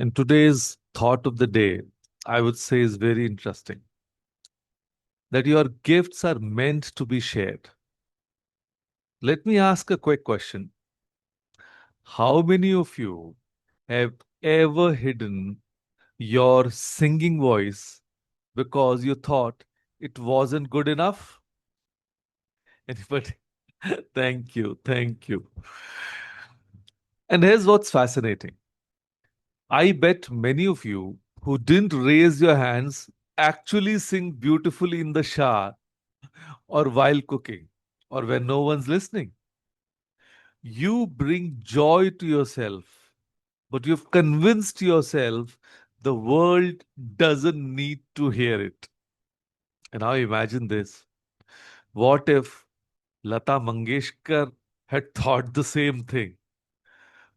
And today's thought of the day, I would say, is very interesting that your gifts are meant to be shared. Let me ask a quick question. How many of you have ever hidden your singing voice because you thought it wasn't good enough? Anybody? Thank you. Thank you. And here's what's fascinating. I bet many of you who didn't raise your hands actually sing beautifully in the shower or while cooking or when no one's listening. You bring joy to yourself, but you've convinced yourself the world doesn't need to hear it. And now imagine this. What if Lata Mangeshkar had thought the same thing?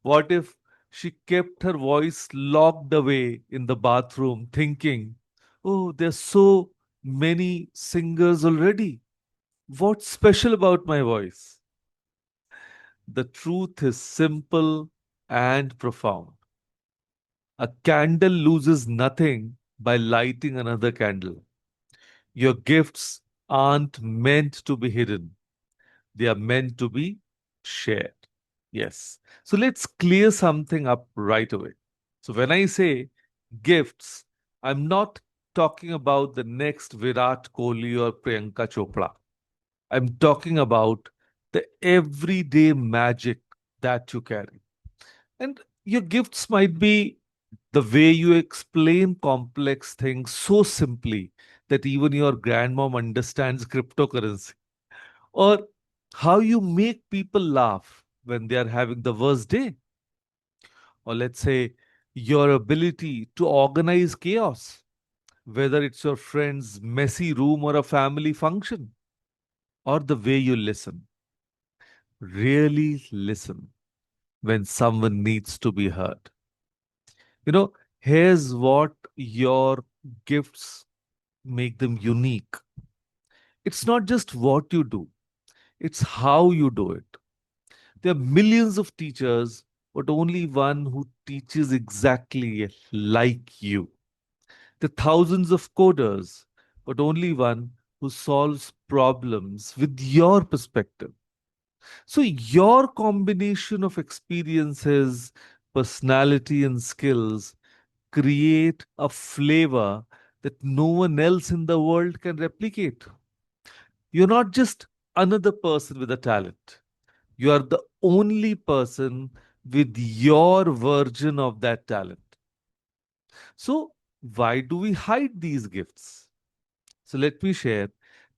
What if she kept her voice locked away in the bathroom thinking, oh, there's so many singers already. What's special about my voice? The truth is simple and profound. A candle loses nothing by lighting another candle. Your gifts aren't meant to be hidden, they are meant to be shared. Yes. So let's clear something up right away. So when I say gifts, I'm not talking about the next Virat Kohli or Priyanka Chopra. I'm talking about the everyday magic that you carry. And your gifts might be the way you explain complex things so simply that even your grandmom understands cryptocurrency, or how you make people laugh when they are having the worst day, or let's say your ability to organize chaos, whether it's your friend's messy room or a family function, or the way you listen. Really listen when someone needs to be heard. You know, here's what your gifts make them unique. It's not just what you do, it's how you do it. There are millions of teachers, but only one who teaches exactly like you. There are thousands of coders, but only one who solves problems with your perspective. So, your combination of experiences, personality, and skills create a flavor that no one else in the world can replicate. You're not just another person with a talent, you are the only person with your version of that talent. So, why do we hide these gifts? So, let me share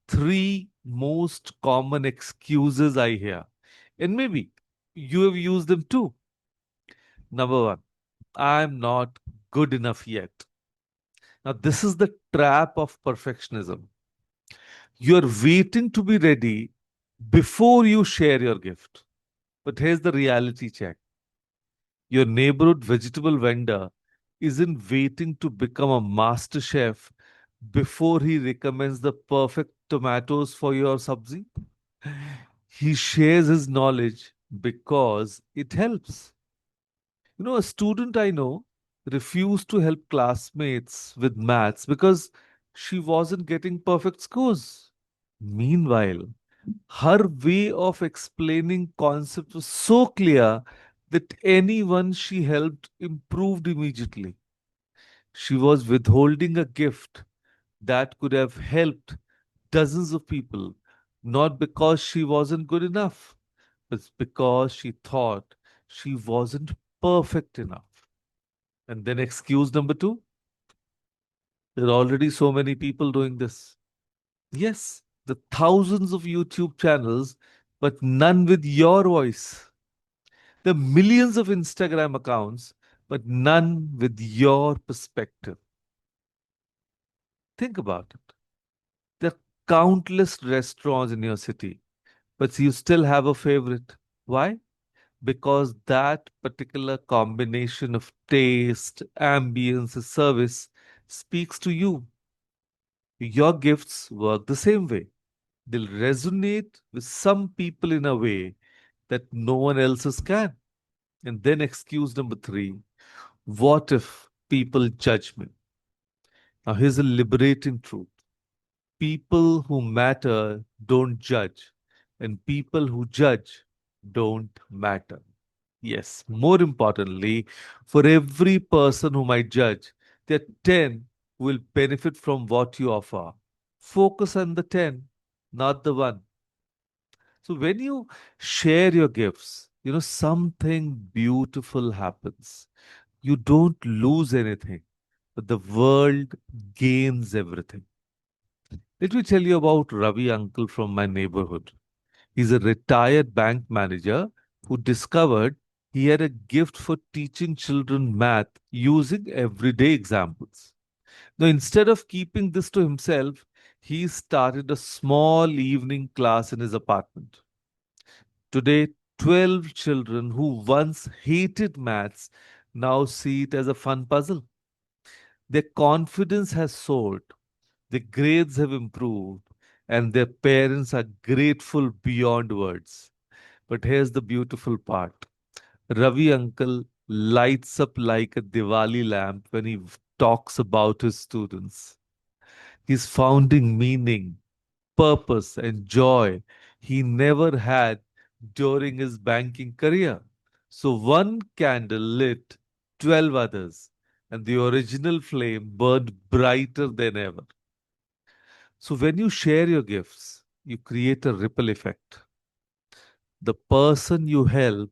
three most common excuses I hear. And maybe you have used them too. Number one, I'm not good enough yet. Now, this is the trap of perfectionism. You're waiting to be ready before you share your gift. But here's the reality check. Your neighborhood vegetable vendor isn't waiting to become a master chef before he recommends the perfect tomatoes for your sabzi. He shares his knowledge because it helps. You know, a student I know refused to help classmates with maths because she wasn't getting perfect scores. Meanwhile, her way of explaining concepts was so clear that anyone she helped improved immediately. She was withholding a gift that could have helped dozens of people, not because she wasn't good enough, but because she thought she wasn't perfect enough. And then excuse number two, there are already so many people doing this. Yes, the thousands of YouTube channels, but none with your voice. The millions of Instagram accounts, but none with your perspective. Think about it. There are countless restaurants in your city, but you still have a favorite. Why? Because that particular combination of taste, ambience, and service speaks to you. Your gifts work the same way. They'll resonate with some people in a way that no one else's can. And then excuse number three. What if people judge me? Now, here's a liberating truth: people who matter don't judge, and people who judge don't matter. Yes, more importantly, for every person who might judge, there are 10 who will benefit from what you offer. Focus on the 10, not the one. So when you share your gifts, something beautiful happens. You don't lose anything, but the world gains everything. Let me tell you about Ravi uncle from my neighborhood. He's a retired bank manager who discovered he had a gift for teaching children math using everyday examples. Now, instead of keeping this to himself, he started a small evening class in his apartment. Today, 12 children who once hated maths now see it as a fun puzzle. Their confidence has soared, their grades have improved, and their parents are grateful beyond words. But here's the beautiful part: Ravi uncle lights up like a Diwali lamp when he talks about his students. He's founding meaning, purpose, and joy he never had during his banking career. So one candle lit 12 others, and the original flame burned brighter than ever. So when you share your gifts, you create a ripple effect. The person you help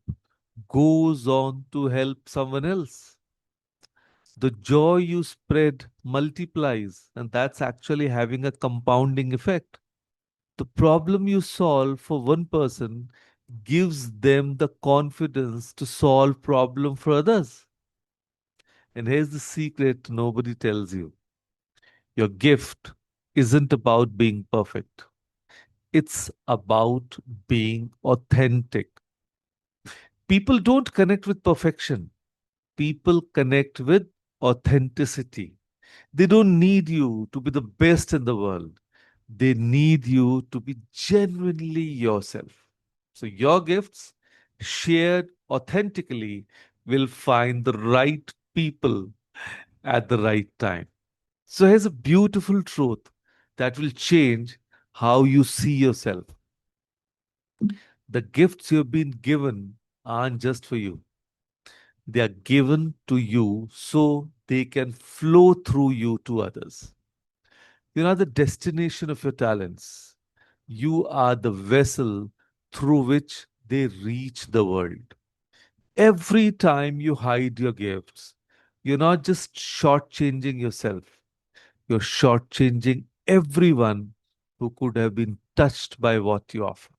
goes on to help someone else. The joy you spread multiplies, and that's actually having a compounding effect. The problem you solve for one person gives them the confidence to solve problem for others. And here's the secret nobody tells you: your gift isn't about being perfect, it's about being authentic. People don't connect with perfection, people connect with authenticity. They don't need you to be the best in the world. They need you to be genuinely yourself. So, your gifts, shared authentically, will find the right people at the right time. So, here's a beautiful truth that will change how you see yourself. The gifts you've been given aren't just for you, they are given to you so they can flow through you to others. You're not the destination of your talents. You are the vessel through which they reach the world. Every time you hide your gifts, you're not just shortchanging yourself, you're shortchanging everyone who could have been touched by what you offer.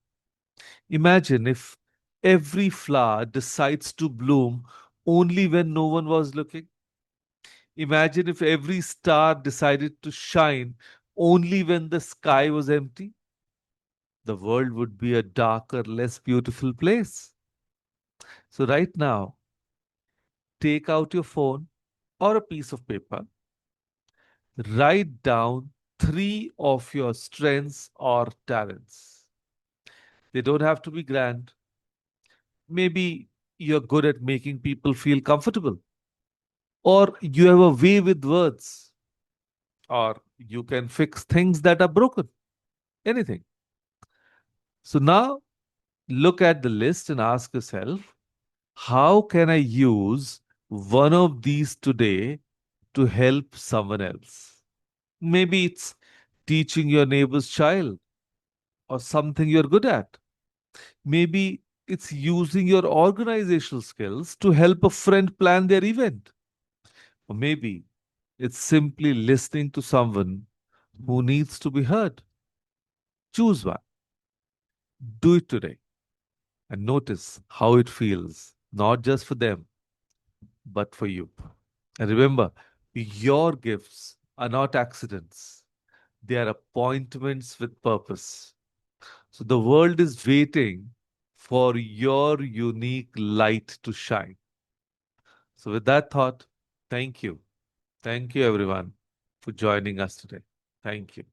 Imagine if every flower decides to bloom only when no one was looking. Imagine if every star decided to shine only when the sky was empty. The world would be a darker, less beautiful place. So, right now, take out your phone or a piece of paper, write down three of your strengths or talents. They don't have to be grand. Maybe you're good at making people feel comfortable, or you have a way with words, or you can fix things that are broken. Anything. So, now look at the list and ask yourself, how can I use one of these today to help someone else? Maybe it's teaching your neighbor's child or something you're good at. Maybe it's using your organizational skills to help a friend plan their event. Or maybe it's simply listening to someone who needs to be heard. Choose one, do it today, and notice how it feels, not just for them, but for you. And remember, your gifts are not accidents, they are appointments with purpose. So the world is waiting for your unique light to shine. So, with that thought, thank you. Thank you, everyone, for joining us today. Thank you.